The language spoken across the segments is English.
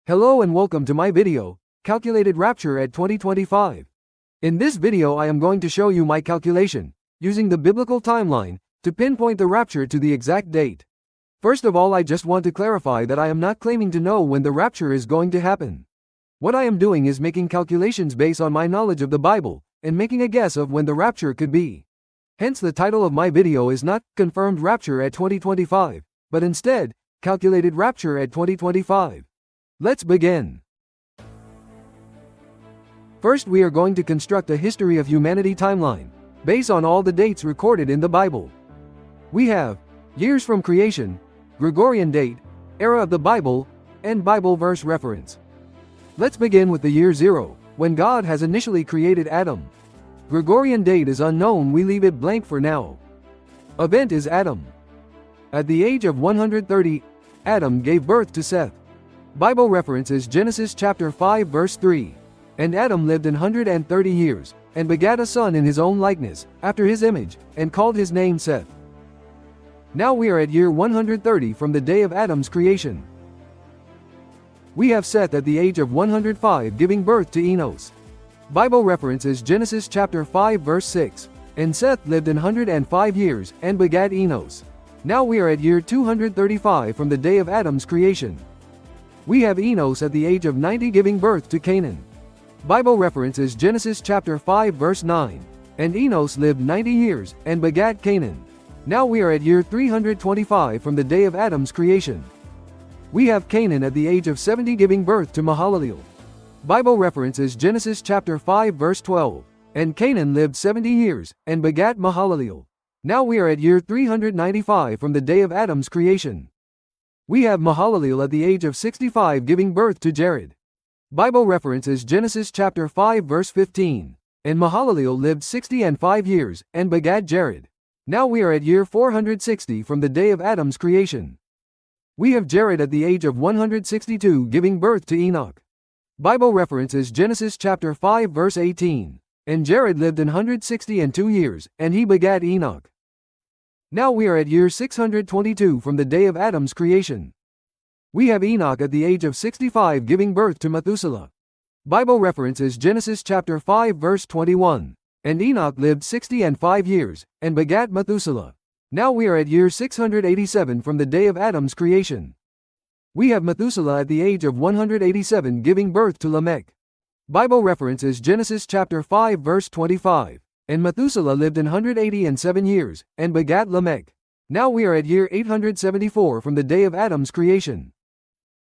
Hello and welcome to my video, Calculated Rapture at 2025. In this video I am going to show you my calculation, using the biblical timeline, to pinpoint the rapture to the exact date. First of all, I just want to clarify that I am not claiming to know when the rapture is going to happen. What I am doing is making calculations based on my knowledge of the Bible, and making a guess of when the rapture could be. Hence the title of my video is not Confirmed Rapture at 2025, but instead, Calculated Rapture at 2025. Let's begin. First, we are going to construct a history of humanity timeline, based on all the dates recorded in the Bible. We have years from creation, Gregorian date, era of the Bible, and Bible verse reference. Let's begin with the year 0, when God has initially created Adam. Gregorian date is unknown, we leave it blank for now. Event is Adam. At the age of 130, Adam gave birth to Seth. Bible reference is Genesis chapter 5 verse 3. And Adam lived 130 years, and begat a son in his own likeness, after his image, and called his name Seth. Now we are at year 130 from the day of Adam's creation. We have Seth at the age of 105 giving birth to Enos. Bible reference is Genesis chapter 5 verse 6. And Seth lived 105 years, and begat Enos. Now we are at year 235 from the day of Adam's creation. We have Enos at the age of 90 giving birth to Canaan. Bible reference is Genesis chapter 5 verse 9. And Enos lived 90 years, and begat Canaan. Now we are at year 325 from the day of Adam's creation. We have Canaan at the age of 70 giving birth to Mahalalel. Bible reference is Genesis chapter 5 verse 12. And Canaan lived 70 years, and begat Mahalalel. Now we are at year 395 from the day of Adam's creation. We have Mahalalel at the age of 65 giving birth to Jared. Bible reference is Genesis chapter 5 verse 15. And Mahalalel lived 65 years, and begat Jared. Now we are at year 460 from the day of Adam's creation. We have Jared at the age of 162 giving birth to Enoch. Bible reference is Genesis chapter 5 verse 18. And Jared lived 162 years, and he begat Enoch. Now we are at year 622 from the day of Adam's creation. We have Enoch at the age of 65 giving birth to Methuselah. Bible reference is Genesis chapter 5 verse 21. And Enoch lived 65 years, and begat Methuselah. Now we are at year 687 from the day of Adam's creation. We have Methuselah at the age of 187 giving birth to Lamech. Bible reference is Genesis chapter 5 verse 25. And Methuselah lived 187 years, and begat Lamech. Now we are at year 874 from the day of Adam's creation.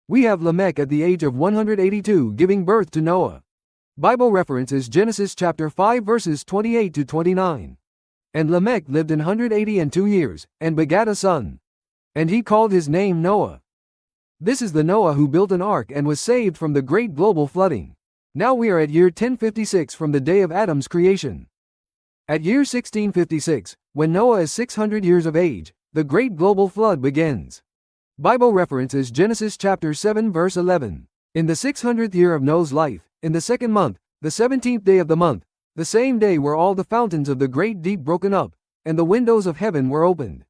We have Lamech at the age of 182 giving birth to Noah. Bible reference is Genesis chapter 5 verses 28 to 29. And Lamech lived 182 years, and begat a son. And he called his name Noah. This is the Noah who built an ark and was saved from the great global flooding. Now we are at year 1056 from the day of Adam's creation. At year 1656, when Noah is 600 years of age, the great global flood begins. Bible reference is Genesis chapter 7 verse 11. In the 600th year of Noah's life, in the second month, the 17th day of the month, the same day were all the fountains of the great deep broken up, and the windows of heaven were opened.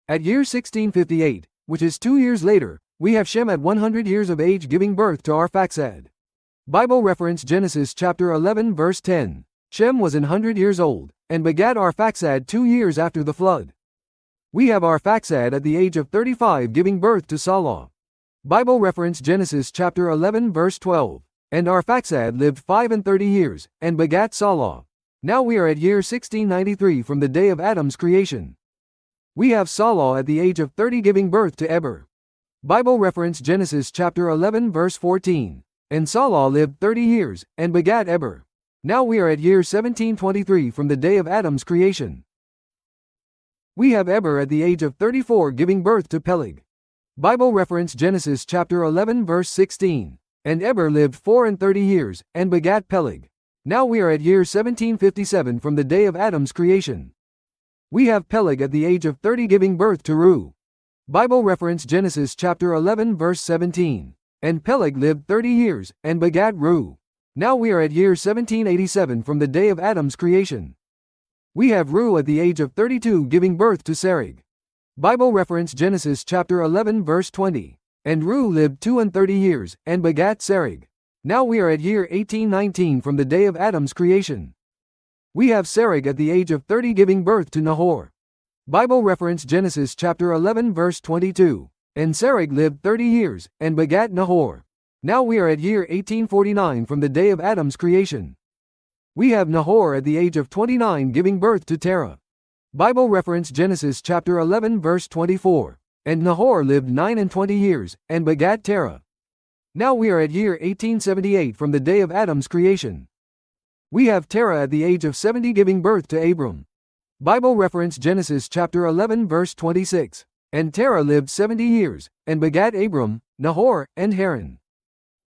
At year 1658, which is 2 years later, we have Shem at 100 years of age giving birth to Arphaxad. Bible reference Genesis chapter 11 verse 10. Shem was 100 years old, and begat Arphaxad 2 years after the flood. We have Arphaxad at the age of 35 giving birth to Salah. Bible reference Genesis chapter 11 verse 12. And Arphaxad lived 35 years, and begat Salah. Now we are at year 1693 from the day of Adam's creation. We have Salah at the age of 30 giving birth to Eber. Bible reference Genesis chapter 11 verse 14. And Salah lived 30 years, and begat Eber. Now we are at year 1723 from the day of Adam's creation. We have Eber at the age of 34 giving birth to Peleg. Bible reference Genesis chapter 11 verse 16. And Eber lived 34 years, and begat Peleg. Now we are at year 1757 from the day of Adam's creation. We have Peleg at the age of 30 giving birth to Reu. Bible reference Genesis chapter 11 verse 17. And Peleg lived 30 years, and begat Reu. Now we are at year 1787 from the day of Adam's creation. We have Reu at the age of 32 giving birth to Serug. Bible reference Genesis chapter 11 verse 20. And Ru lived 32 years, and begat Serug. Now we are at year 1819 from the day of Adam's creation. We have Serug at the age of 30 giving birth to Nahor. Bible reference Genesis chapter 11 verse 22. And Serug lived 30 years, and begat Nahor. Now we are at year 1849 from the day of Adam's creation. We have Nahor at the age of 29 giving birth to Terah. Bible reference Genesis chapter 11 verse 24. And Nahor lived 29 years, and begat Terah. Now we are at year 1878 from the day of Adam's creation. We have Terah at the age of 70 giving birth to Abram. Bible reference Genesis chapter 11 verse 26. And Terah lived 70 years, and begat Abram, Nahor, and Haran.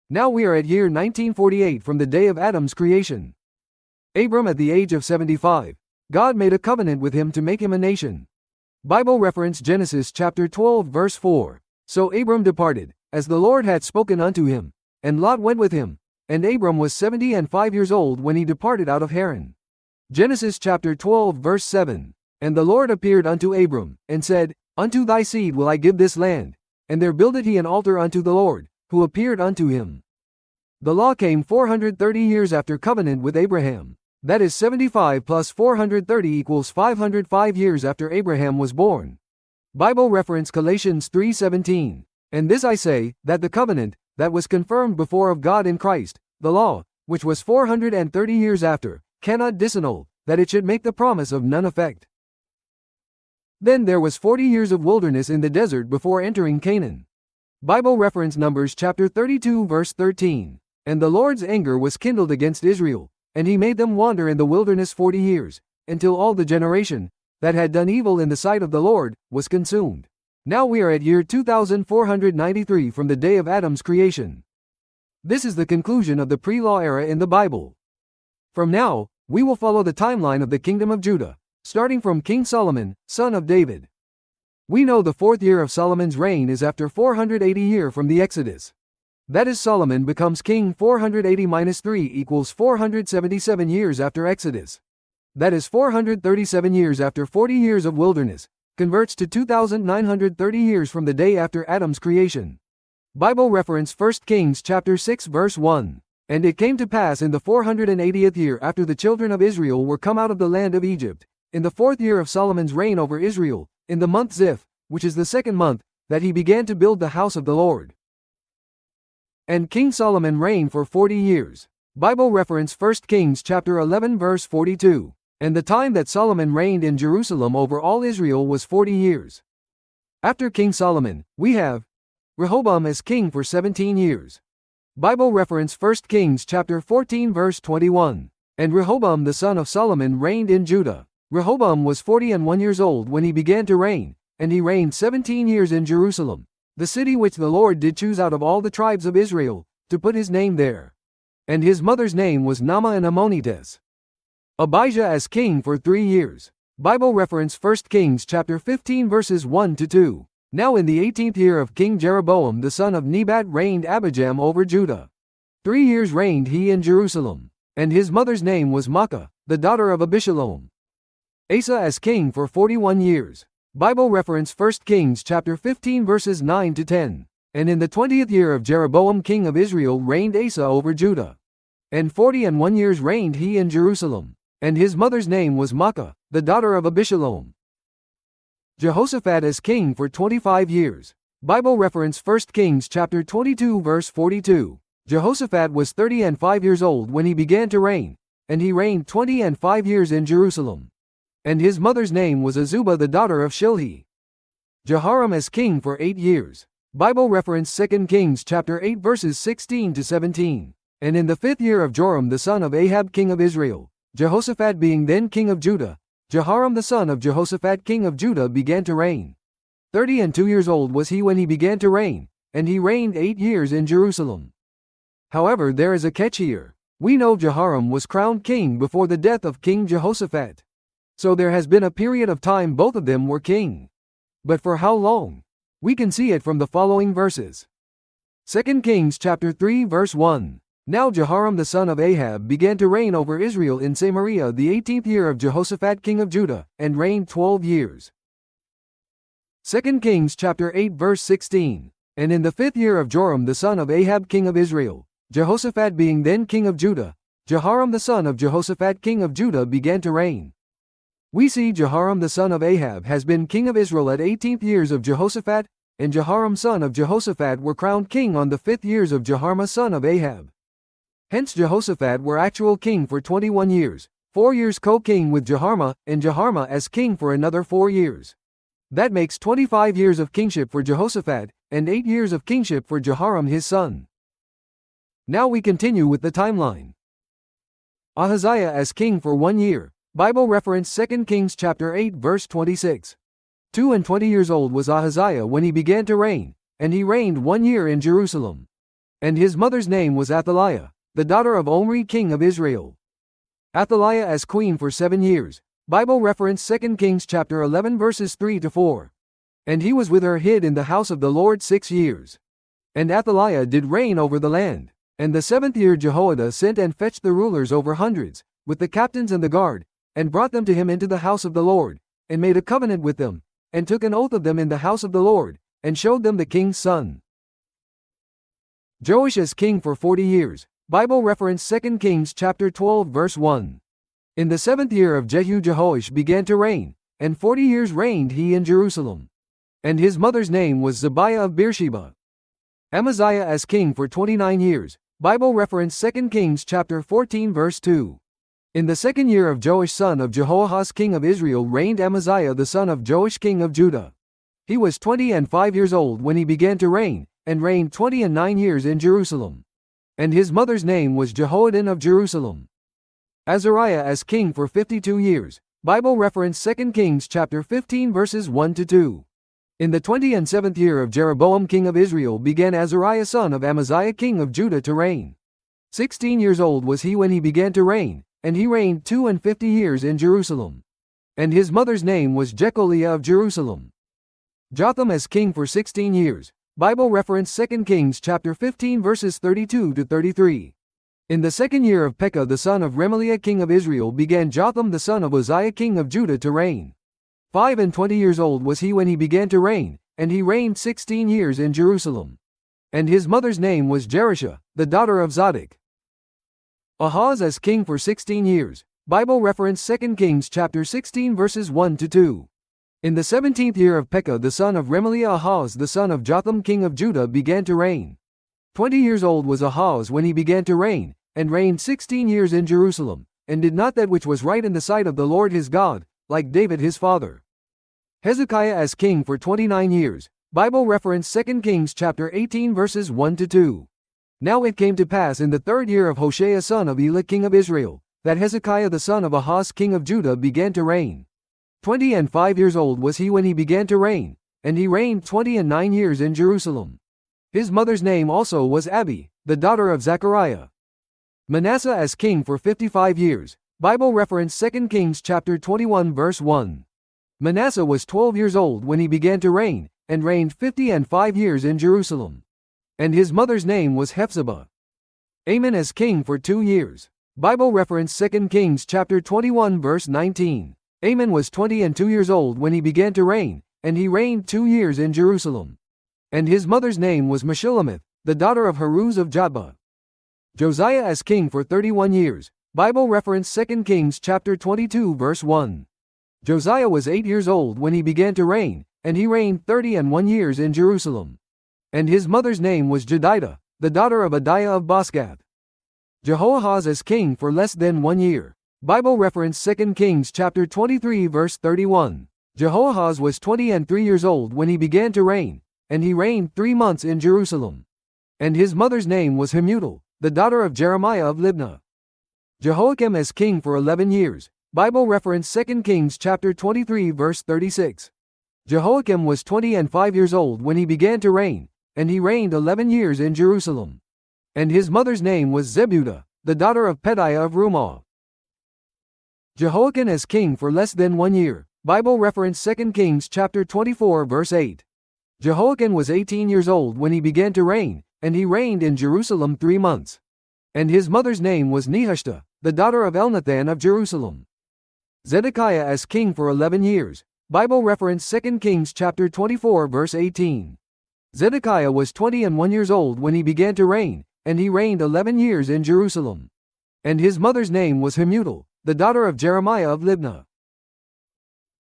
Now we are at year 1948 from the day of Adam's creation. Abram at the age of 75. God made a covenant with him to make him a nation. Bible reference Genesis chapter 12 verse 4. So Abram departed, as the Lord had spoken unto him, and Lot went with him. And Abram was 75 years old when he departed out of Haran. Genesis chapter 12 verse 7. And the Lord appeared unto Abram, and said, Unto thy seed will I give this land. And there builded he an altar unto the Lord, who appeared unto him. The law came 430 years after covenant with Abraham. That is 75 plus 430 equals 505 years after Abraham was born. Bible reference Galatians 3:17. And this I say, that the covenant, that was confirmed before of God in Christ, the law, which was 430 years after, cannot disannul, that it should make the promise of none effect. Then there was 40 years of wilderness in the desert before entering Canaan. Bible reference Numbers chapter 32 verse 13. And the Lord's anger was kindled against Israel, and he made them wander in the wilderness 40 years, until all the generation that had done evil in the sight of the Lord was consumed. Now we are at year 2493 from the day of Adam's creation. This is the conclusion of the pre-law era in the Bible. From now, we will follow the timeline of the kingdom of Judah, starting from King Solomon, son of David. We know the 4th year of Solomon's reign is after 480 years from the Exodus. That is, Solomon becomes king 480-3 equals 477 years after Exodus. That is 437 years after 40 years of wilderness, converts to 2,930 years from the day after Adam's creation. Bible reference 1 Kings chapter 6 verse 1. And it came to pass in the 480th year after the children of Israel were come out of the land of Egypt, in the 4th year of Solomon's reign over Israel, in the month Ziph, which is the 2nd month, that he began to build the house of the Lord. And King Solomon reigned for 40 years. Bible reference 1 Kings chapter 11 verse 42. And the time that Solomon reigned in Jerusalem over all Israel was 40 years. After King Solomon, we have Rehoboam as king for 17 years. Bible reference 1 Kings chapter 14 verse 21. And Rehoboam the son of Solomon reigned in Judah. Rehoboam was 41 years old when he began to reign, and he reigned 17 years in Jerusalem, the city which the Lord did choose out of all the tribes of Israel, to put his name there. And his mother's name was Naamah and Ammonites. Abijah as king for 3 years. Bible reference 1 Kings chapter 15 verses 1 to 2. Now in the 18th year of King Jeroboam the son of Nebat reigned Abijam over Judah. 3 years reigned he in Jerusalem. And his mother's name was Maacah, the daughter of Abishalom. Asa as king for 41 years. Bible reference 1 Kings chapter 15 verses 9 to 10. And in the 20th year of Jeroboam king of Israel reigned Asa over Judah. And 41 years reigned he in Jerusalem. And his mother's name was Maacah, the daughter of Abishalom. Jehoshaphat as king for 25 years. Bible reference 1 Kings chapter 22 verse 42. Jehoshaphat was 35 years old when he began to reign, and he reigned 25 years in Jerusalem. And his mother's name was Azubah the daughter of Shilhi. Jehoram as king for 8 years. Bible reference 2 Kings chapter 8 verses 16 to 17. And in the 5th year of Joram the son of Ahab king of Israel, Jehoshaphat being then king of Judah, Jehoram the son of Jehoshaphat king of Judah began to reign. 32 years old was he when he began to reign, and he reigned 8 years in Jerusalem. However, there is a catch here. We know Jehoram was crowned king before the death of King Jehoshaphat. So there has been a period of time both of them were king. But for how long? We can see it from the following verses. 2 Kings chapter 3 verse 1. Now Jehoram the son of Ahab began to reign over Israel in Samaria the 18th year of Jehoshaphat king of Judah, and reigned 12 years. 2 Kings chapter 8 verse 16. And in the 5th year of Joram the son of Ahab king of Israel, Jehoshaphat being then king of Judah, Jehoram the son of Jehoshaphat king of Judah began to reign. We see Jehoram the son of Ahab has been king of Israel at 18th years of Jehoshaphat, and Jehoram son of Jehoshaphat were crowned king on the 5th years of Jehoram son of Ahab. Hence Jehoshaphat were actual king for 21 years, 4 years co-king with Jehoram, and Jehoram as king for another 4 years. That makes 25 years of kingship for Jehoshaphat, and 8 years of kingship for Jehoram his son. Now we continue with the timeline. Ahaziah as king for 1 year. Bible reference 2 Kings chapter 8 verse 26. 22 years old was Ahaziah when he began to reign, and he reigned 1 year in Jerusalem. And his mother's name was Athaliah, the daughter of Omri king of Israel. Athaliah as queen for 7 years. Bible reference 2 Kings chapter 11 verses 3 to 4. And he was with her hid in the house of the Lord 6 years. And Athaliah did reign over the land. And the 7th year Jehoiada sent and fetched the rulers over hundreds, with the captains and the guard, and brought them to him into the house of the Lord, and made a covenant with them, and took an oath of them in the house of the Lord, and showed them the king's son. Joash as king for 40 years. Bible reference 2 Kings chapter 12 verse 1. In the 7th year of Jehu Jehoash began to reign, and 40 years reigned he in Jerusalem. And his mother's name was Zebiah of Beersheba. Amaziah as king for 29 years. Bible reference 2 Kings chapter 14 verse 2. In the 2nd year of Joash son of Jehoahaz king of Israel reigned Amaziah the son of Joash king of Judah. He was 25 years old when he began to reign, and reigned 29 years in Jerusalem. And his mother's name was Jehoaddan of Jerusalem. Azariah as king for 52 years. Bible reference 2 Kings chapter 15 verses 1 to 2. In the 27th year of Jeroboam king of Israel began Azariah son of Amaziah king of Judah to reign. 16 years old was he when he began to reign, and he reigned 52 years in Jerusalem. And his mother's name was Jecholiah of Jerusalem. Jotham as king for 16 years. Bible reference 2 Kings chapter 15 verses 32 to 33. In the 2nd year of Pekah the son of Remaliah king of Israel began Jotham the son of Uzziah king of Judah to reign. 25 years old was he when he began to reign, and he reigned 16 years in Jerusalem. And his mother's name was Jerusha, the daughter of Zadok. Ahaz as king for 16 years. Bible reference 2 Kings chapter 16 verses 1 to 2. In the 17th year of Pekah the son of Remaliah Ahaz the son of Jotham king of Judah began to reign. 20 years old was Ahaz when he began to reign, and reigned 16 years in Jerusalem, and did not that which was right in the sight of the Lord his God, like David his father. Hezekiah as king for 29 years. Bible reference 2 Kings chapter 18 verses 1 to 2. Now it came to pass in the 3rd year of Hoshea son of Elah king of Israel, that Hezekiah the son of Ahaz king of Judah began to reign. 25 years old was he when he began to reign, and he reigned 29 years in Jerusalem. His mother's name also was Abi, the daughter of Zechariah. Manasseh as king for 55 years. Bible reference 2 Kings chapter 21 verse 1. Manasseh was 12 years old when he began to reign, and reigned 55 years in Jerusalem. And his mother's name was Hephzibah. Amon as king for 2 years. Bible reference 2 Kings chapter 21 verse 19. Amon was 22 years old when he began to reign, and he reigned 2 years in Jerusalem. And his mother's name was Meshullemeth, the daughter of Haruz of Jotbah. Josiah as king for 31 years. Bible reference 2 Kings chapter 22 verse 1. Josiah was 8 years old when he began to reign, and he reigned 31 years in Jerusalem. And his mother's name was Jedidah, the daughter of Adiah of Boscath. Jehoahaz as king for less than 1 year. Bible reference 2 Kings chapter 23 verse 31. Jehoahaz was 23 years old when he began to reign, and he reigned 3 months in Jerusalem. And his mother's name was Hamutal, the daughter of Jeremiah of Libnah. Jehoiakim as king for 11 years. Bible reference 2 Kings chapter 23 verse 36. Jehoiakim was 25 years old when he began to reign, and he reigned 11 years in Jerusalem. And his mother's name was Zebudah, the daughter of Pedaiah of Rumah. Jehoiakim as king for less than 1 year. Bible reference 2 Kings chapter 24 verse 8. Jehoiakim was 18 years old when he began to reign, and he reigned in Jerusalem 3 months. And his mother's name was Nehushta, the daughter of Elnathan of Jerusalem. Zedekiah as king for 11 years. Bible reference 2 Kings chapter 24 verse 18. Zedekiah was 21 years old when he began to reign, and he reigned 11 years in Jerusalem. And his mother's name was Hamutal, the daughter of Jeremiah of Libnah.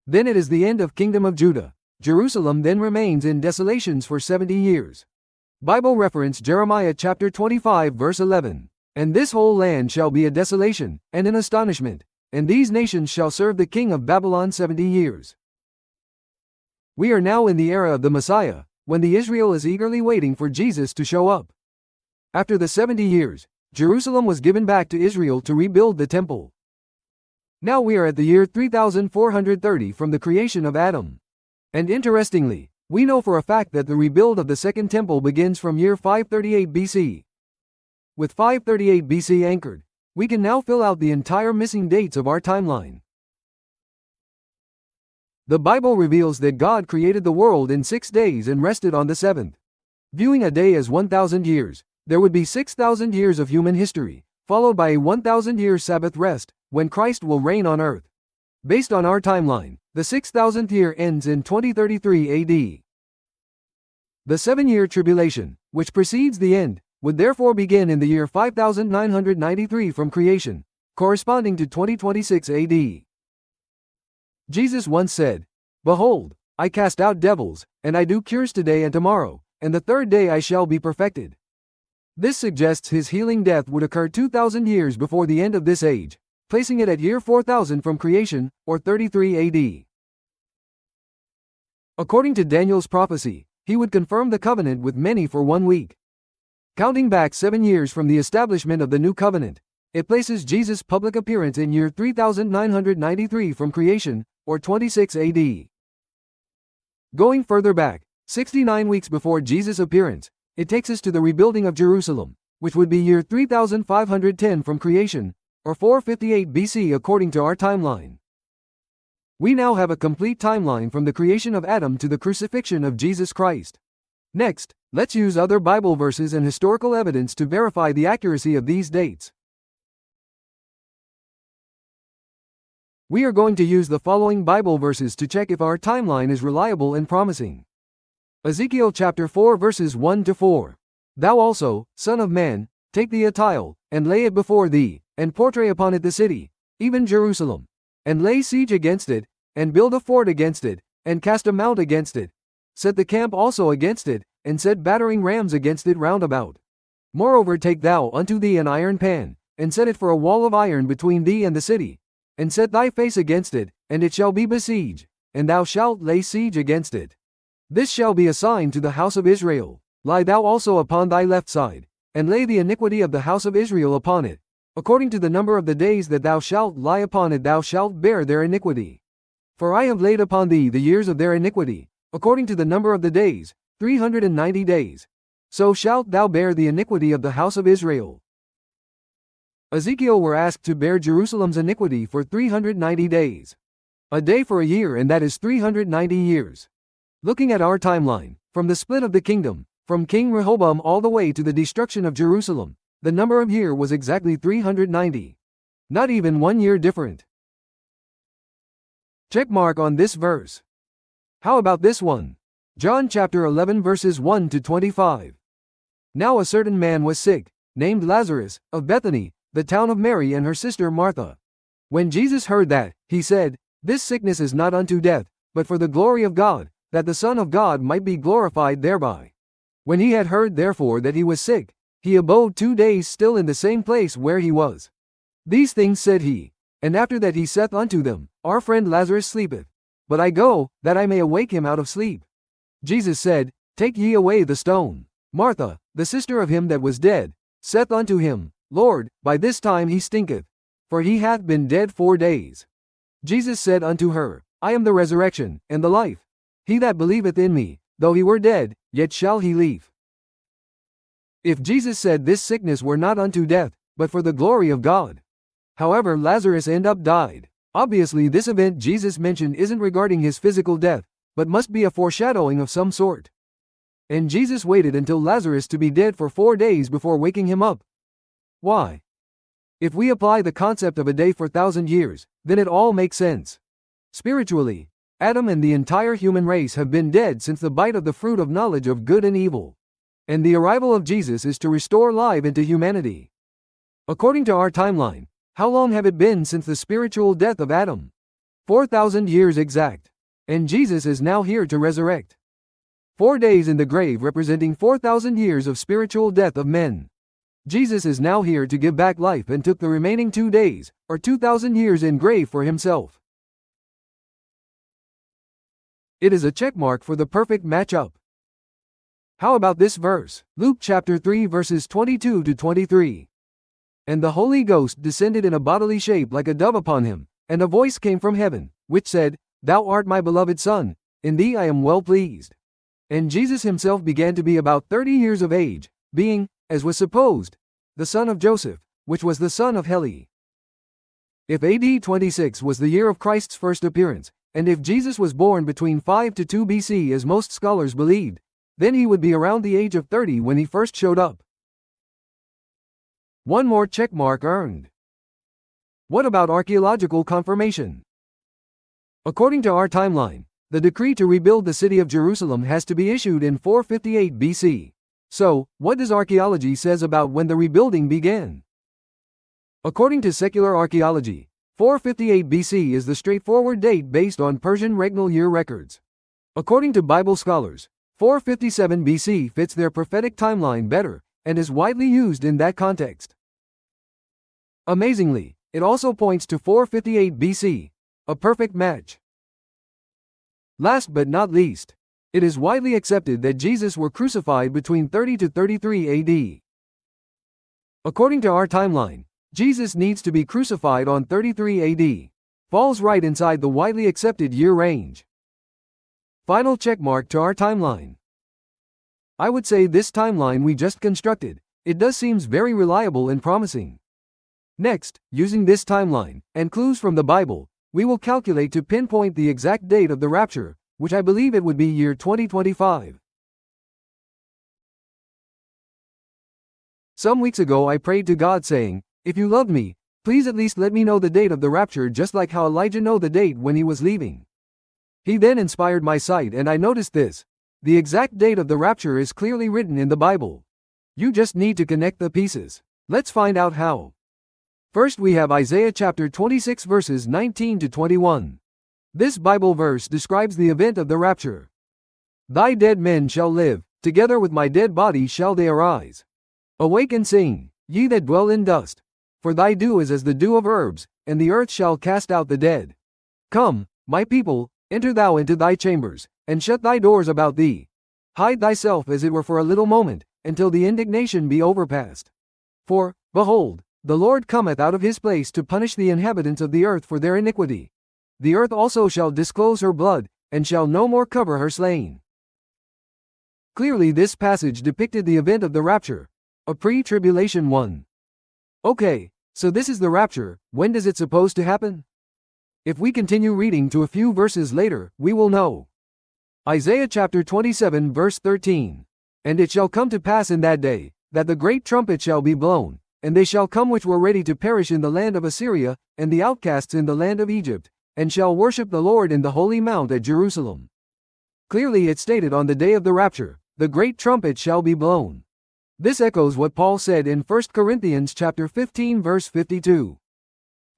Then it is the end of kingdom of Judah. Jerusalem then remains in desolations for 70 years. Bible reference Jeremiah chapter 25 verse 11. And this whole land shall be a desolation, and an astonishment, and these nations shall serve the king of Babylon 70 years. We are now in the era of the Messiah, when the Israel is eagerly waiting for Jesus to show up. After the 70 years, Jerusalem was given back to Israel to rebuild the temple. Now we are at the year 3430 from the creation of Adam. And interestingly, we know for a fact that the rebuild of the Second Temple begins from year 538 BC. With 538 BC anchored, we can now fill out the entire missing dates of our timeline. The Bible reveals that God created the world in 6 days and rested on the seventh. Viewing a day as 1,000 years, there would be 6,000 years of human history, followed by a 1,000-year Sabbath rest, when Christ will reign on earth. Based on our timeline, the 6,000th year ends in 2033 AD. The 7-year tribulation, which precedes the end, would therefore begin in the year 5993 from creation, corresponding to 2026 AD. Jesus once said, "Behold, I cast out devils, and I do cures today and tomorrow, and the third day I shall be perfected." This suggests his healing death would occur 2,000 years before the end of this age, placing it at year 4000 from creation, or 33 AD. According to Daniel's prophecy, he would confirm the covenant with many for 1 week. Counting back 7 years from the establishment of the new covenant, it places Jesus' public appearance in year 3993 from creation, or 26 AD. Going further back, 69 weeks before Jesus' appearance, it takes us to the rebuilding of Jerusalem, which would be year 3510 from creation, or 458 BC according to our timeline. We now have a complete timeline from the creation of Adam to the crucifixion of Jesus Christ. Next, let's use other Bible verses and historical evidence to verify the accuracy of these dates. We are going to use the following Bible verses to check if our timeline is reliable and promising. Ezekiel chapter 4 verses 1 to 4. Thou also, son of man, take thee a tile, and lay it before thee, and portray upon it the city, even Jerusalem, and lay siege against it, and build a fort against it, and cast a mount against it. Set the camp also against it, and set battering rams against it round about. Moreover take thou unto thee an iron pan, and set it for a wall of iron between thee and the city, and set thy face against it, and it shall be besieged, and thou shalt lay siege against it. This shall be a sign to the house of Israel. Lie thou also upon thy left side, and lay the iniquity of the house of Israel upon it. According to the number of the days that thou shalt lie upon it thou shalt bear their iniquity. For I have laid upon thee the years of their iniquity, according to the number of the days, 390 days. So shalt thou bear the iniquity of the house of Israel. Ezekiel were asked to bear Jerusalem's iniquity for 390 days. A day for a year, and that is 390 years. Looking at our timeline, from the split of the kingdom, from King Rehoboam all the way to the destruction of Jerusalem, the number of year was exactly 390. Not even 1 year different. Check mark on this verse. How about this one? John chapter 11 verses 1 to 25. Now a certain man was sick, named Lazarus, of Bethany, the town of Mary and her sister Martha. When Jesus heard that, he said, This sickness is not unto death, but for the glory of God, that the Son of God might be glorified thereby. When he had heard therefore that he was sick, he abode 2 days still in the same place where he was. These things said he, and after that he saith unto them, Our friend Lazarus sleepeth, but I go, that I may awake him out of sleep. Jesus said, Take ye away the stone. Martha, the sister of him that was dead, saith unto him, Lord, by this time he stinketh, for he hath been dead 4 days. Jesus said unto her, I am the resurrection, and the life. He that believeth in me, though he were dead, yet shall he live. If Jesus said this sickness were not unto death, but for the glory of God. However, Lazarus died. Obviously this event Jesus mentioned isn't regarding his physical death, but must be a foreshadowing of some sort. And Jesus waited until Lazarus to be dead for 4 days before waking him up. Why? If we apply the concept of a day for 1,000 years, then it all makes sense. Spiritually, Adam and the entire human race have been dead since the bite of the fruit of knowledge of good and evil. And the arrival of Jesus is to restore life into humanity. According to our timeline, how long have it been since the spiritual death of Adam? 4,000 years exact. And Jesus is now here to resurrect. 4 days in the grave representing 4,000 years of spiritual death of men. Jesus is now here to give back life and took the remaining 2 days, or 2,000 years in grave for himself. It is a checkmark for the perfect matchup. How about this verse? Luke chapter 3 verses 22 to 23. And the Holy Ghost descended in a bodily shape like a dove upon him, and a voice came from heaven, which said, Thou art my beloved Son, in thee I am well pleased. And Jesus himself began to be about 30 years of age, being, as was supposed, the son of Joseph, which was the son of Heli. If AD 26 was the year of Christ's first appearance, and if Jesus was born between 5 to 2 BC as most scholars believed, then he would be around the age of 30 when he first showed up. One more checkmark earned. What about archaeological confirmation? According to our timeline, the decree to rebuild the city of Jerusalem has to be issued in 458 BC. So, what does archaeology says about when the rebuilding began? According to secular archaeology, 458 BC is the straightforward date based on Persian regnal year records. According to Bible scholars, 457 BC fits their prophetic timeline better, and is widely used in that context. Amazingly, it also points to 458 BC, a perfect match. Last but not least, it is widely accepted that Jesus were crucified between 30 to 33 AD. According to our timeline, Jesus needs to be crucified on 33 AD. Falls right inside the widely accepted year range. Final checkmark to our timeline. I would say this timeline we just constructed, it does seems very reliable and promising. Next, using this timeline, and clues from the Bible, we will calculate to pinpoint the exact date of the rapture, which I believe it would be year 2025. Some weeks ago I prayed to God saying, if you love me, please at least let me know the date of the rapture just like how Elijah knew the date when he was leaving. He then inspired my sight and I noticed this. The exact date of the rapture is clearly written in the Bible. You just need to connect the pieces. Let's find out how. First we have Isaiah chapter 26 verses 19 to 21. This Bible verse describes the event of the rapture. Thy dead men shall live, together with my dead body shall they arise. Awake and sing, ye that dwell in dust. For thy dew is as the dew of herbs, and the earth shall cast out the dead. Come, my people, enter thou into thy chambers, and shut thy doors about thee. Hide thyself as it were for a little moment, until the indignation be overpast. For, behold, the Lord cometh out of his place to punish the inhabitants of the earth for their iniquity. The earth also shall disclose her blood, and shall no more cover her slain. Clearly this passage depicted the event of the rapture, a pre-tribulation one. Okay, so this is the rapture, when does it supposed to happen? If we continue reading to a few verses later, we will know. Isaiah chapter 27 verse 13. And it shall come to pass in that day, that the great trumpet shall be blown, and they shall come which were ready to perish in the land of Assyria, and the outcasts in the land of Egypt, and shall worship the Lord in the holy mount at Jerusalem. Clearly it stated on the day of the rapture, the great trumpet shall be blown. This echoes what Paul said in 1 Corinthians chapter 15 verse 52.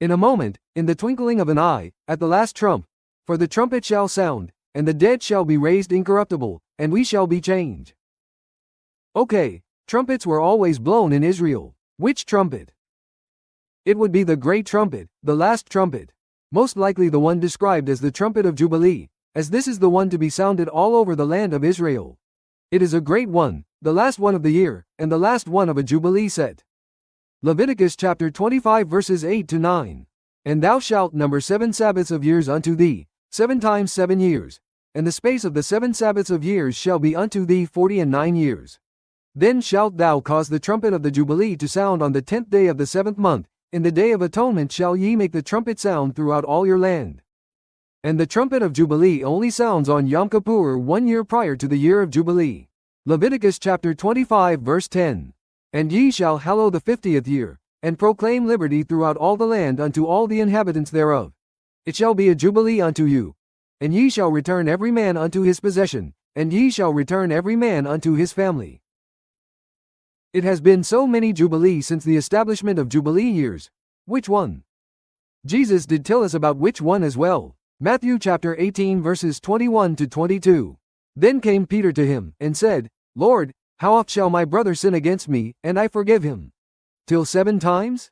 In a moment, in the twinkling of an eye, at the last trump, for the trumpet shall sound, and the dead shall be raised incorruptible, and we shall be changed. Okay, trumpets were always blown in Israel. Which trumpet? It would be the great trumpet, the last trumpet. Most likely the one described as the trumpet of Jubilee, as this is the one to be sounded all over the land of Israel. It is a great one, the last one of the year, and the last one of a Jubilee set. Leviticus chapter 25 verses 8 to 9. And thou shalt number 7 Sabbaths of years unto thee, 7 times 7 years, and the space of the 7 Sabbaths of years shall be unto thee 49 years. Then shalt thou cause the trumpet of the Jubilee to sound on the 10th day of the 7th month, in the day of atonement shall ye make the trumpet sound throughout all your land. And the trumpet of Jubilee only sounds on Yom Kippur 1 year prior to the year of Jubilee. Leviticus chapter 25 verse 10. And ye shall hallow the 50th year, and proclaim liberty throughout all the land unto all the inhabitants thereof. It shall be a Jubilee unto you. and ye shall return every man unto his possession, and ye shall return every man unto his family. It has been so many Jubilee since the establishment of Jubilee years. Which one? Jesus did tell us about which one as well. Matthew chapter 18 verses 21 to 22. Then came Peter to him, and said, Lord, how oft shall my brother sin against me, and I forgive him? Till 7 times?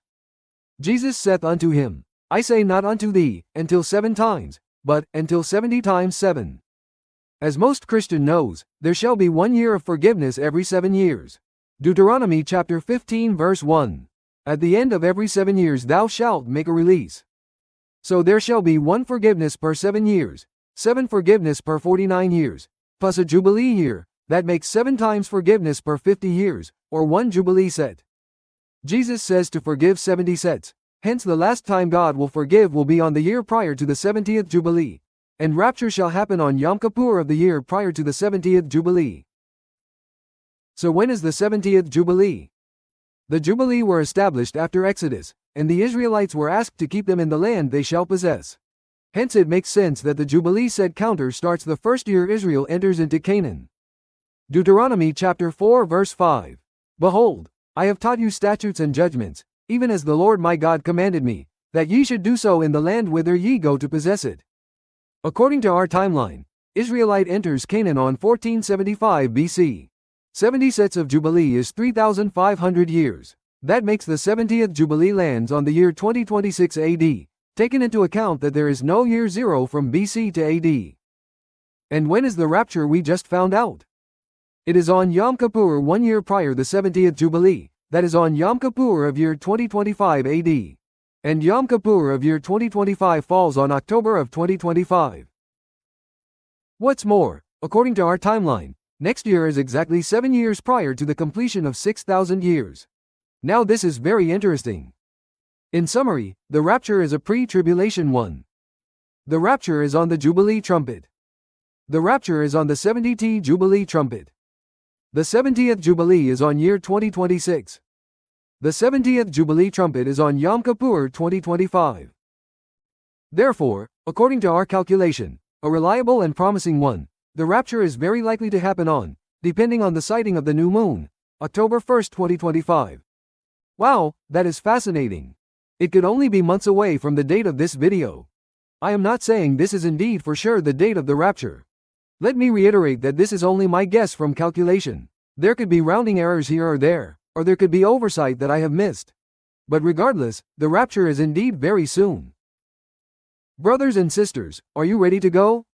Jesus saith unto him, I say not unto thee, until 7 times, but, until 70 times 7. As most Christian knows, there shall be 1 year of forgiveness every 7 years. Deuteronomy chapter 15 verse 1. At the end of every 7 years thou shalt make a release. So there shall be 1 forgiveness per 7 years, 7 forgiveness per 49 years, plus a Jubilee year, that makes 7 times forgiveness per 50 years, or 1 Jubilee set. Jesus says to forgive 70 sets, hence the last time God will forgive will be on the year prior to the 70th Jubilee, and rapture shall happen on Yom Kippur of the year prior to the 70th Jubilee. So when is the 70th Jubilee? The Jubilee were established after Exodus, and the Israelites were asked to keep them in the land they shall possess. Hence it makes sense that the Jubilee set counter starts the first year Israel enters into Canaan. Deuteronomy chapter 4 verse 5. Behold, I have taught you statutes and judgments, even as the Lord my God commanded me, that ye should do so in the land whither ye go to possess it. According to our timeline, Israelite enters Canaan on 1475 BC. 70 sets of Jubilee is 3,500 years. That makes the 70th Jubilee lands on the year 2026 AD, taken into account that there is no year 0 from BC to AD. And when is the rapture we just found out? It is on Yom Kippur 1 year prior the 70th Jubilee, that is on Yom Kippur of year 2025 AD. And Yom Kippur of year 2025 falls on October of 2025. What's more, according to our timeline, next year is exactly 7 years prior to the completion of 6,000 years. Now this is very interesting. In summary, the rapture is a pre-tribulation one. The rapture is on the Jubilee trumpet. The rapture is on the 70th Jubilee trumpet. The 70th Jubilee is on year 2026. The 70th Jubilee trumpet is on Yom Kippur 2025. Therefore, according to our calculation, a reliable and promising one, the rapture is very likely to happen on, depending on the sighting of the new moon, October 1, 2025. Wow, that is fascinating. It could only be months away from the date of this video. I am not saying this is indeed for sure the date of the rapture. Let me reiterate that this is only my guess from calculation. There could be rounding errors here or there could be oversight that I have missed. But regardless, the rapture is indeed very soon. Brothers and sisters, are you ready to go?